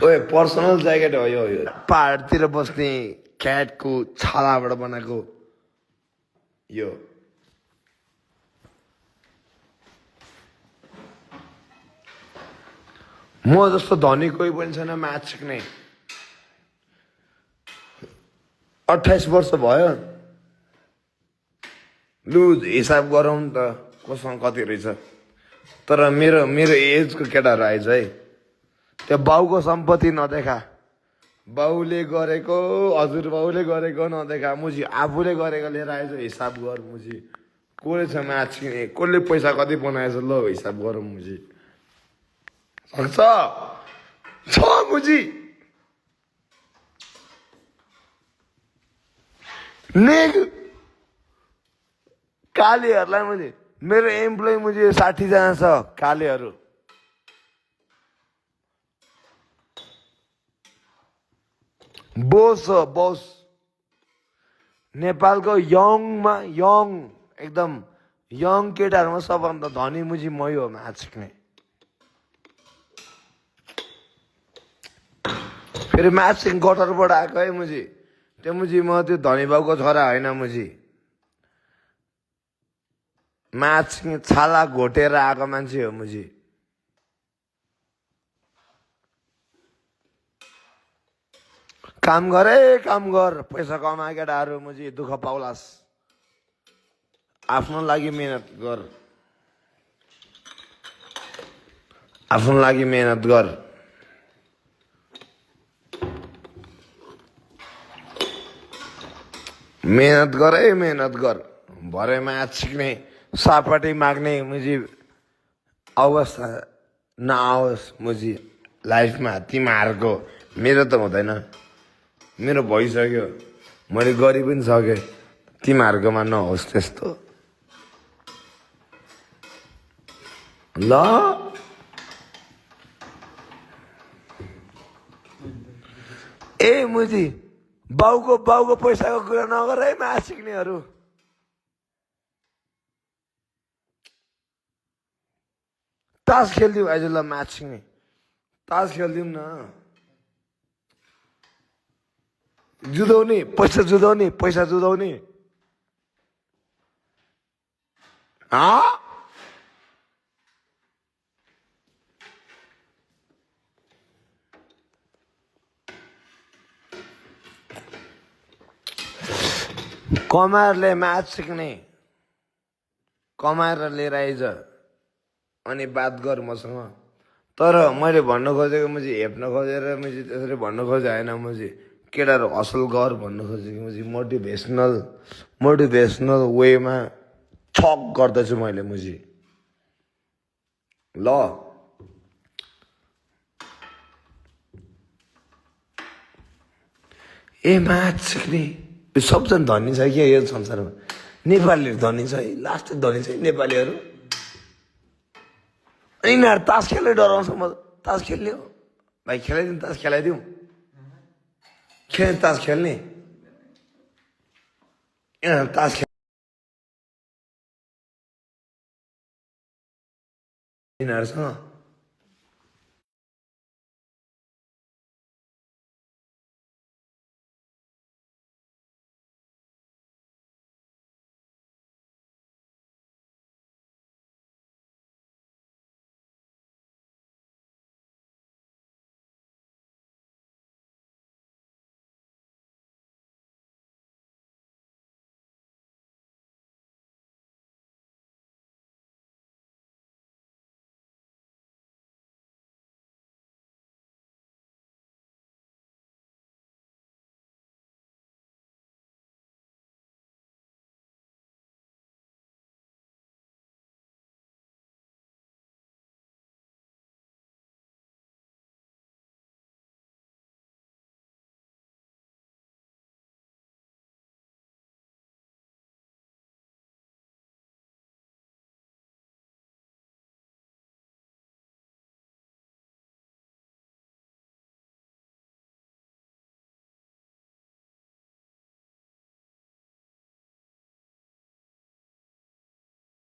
ओए personal jacket हो यो पहाडतिर बस्ने क्याटको छालाबाट बनाएको यो म जस्तो धनी कोही पनि छैन म्याथ सिक्ने 28 वर्ष भयो लु हिसाब गरौँ नि त कोसँग कति रहेछ तर मेरो मेरो एजको केटाहरू आइज है त्यो बाउको सम्पत्ति नदेखा बाउले गरेको हजुरबाउले गरेको नदेखा मुजी आफूले गरेको लिएर आएछ हिसाब गर मुजी कसले छ म्याथ सिक्ने कसले पैसा कति बनाएछ ल हिसाब गरौँ मुजी सक्छ छ मुजी नेग कालेहरूलाई मुजी मेरो एम्प्लोइ मुजी 60 जना छ कालेहरू बोस बोस नेपालको यङमा यङ एकदम यङ केटाहरूमा सबभन्दा धनी मुजी मै हो म्याथ सिक्ने फेरि म्याथ सिक्ने गटरबाट आएको है मुजी त्यो मुजी म त्यो धनी बाउको छोरा होइन मुजी म्याथ सिक्ने छाला घोटेर आएको मान्छे हो मुजी काम गर है काम गर पैसा कमा केटाहरू मुजी दुःख पाउलास आफ्नो लागि मेहनत गर आफ्नो लागि मेहनत गर मेहनत गर है मेहनत गर भरे म्याथ सिक्ने सापटी माग्ने मुजी अवस्था नआओस् मुजी लाइफमा तिमीहरूको मेरो त हुँदैन मेरो भइसक्यो मैले गरि पनि सकेँ तिमीहरूकोमा नहोस् त्यस्तो ल ए मुजी बाउको पैसाको कुरा नगर है म्याथ सिक्नेहरू तास खेलिदिउँ आज ल म्याथ सिक्ने तास खेलिदिउँ न जुधाउने पैसा जुधाउने कमाएर म्याथ सिक्ने कमाएर लिएर आइज अनि बात गर मसँग तर मैले भन्न खोजेको मुझे हेप्न खोजेर मुझे त्यसरी भन्न खोजे होइन मुझे केटाहरू असल गर भन्न खोजेको मुझे मोटिभेसनल वेमा छक गर्दैछु मैले मुझे ल ए म्याथ सिक्ने सबजना धनी छ क्या यो संसारमा नेपालीहरू धनी छ है लास्ट धनी छ नेपालीहरू यिनीहरू तास खेल्ने डराउँछ म तास खेल्ने हो भाइ खेलाइदिउँ तास खेलाइदिउँ तास खेल्ने तास खेल यिनीहरूसँग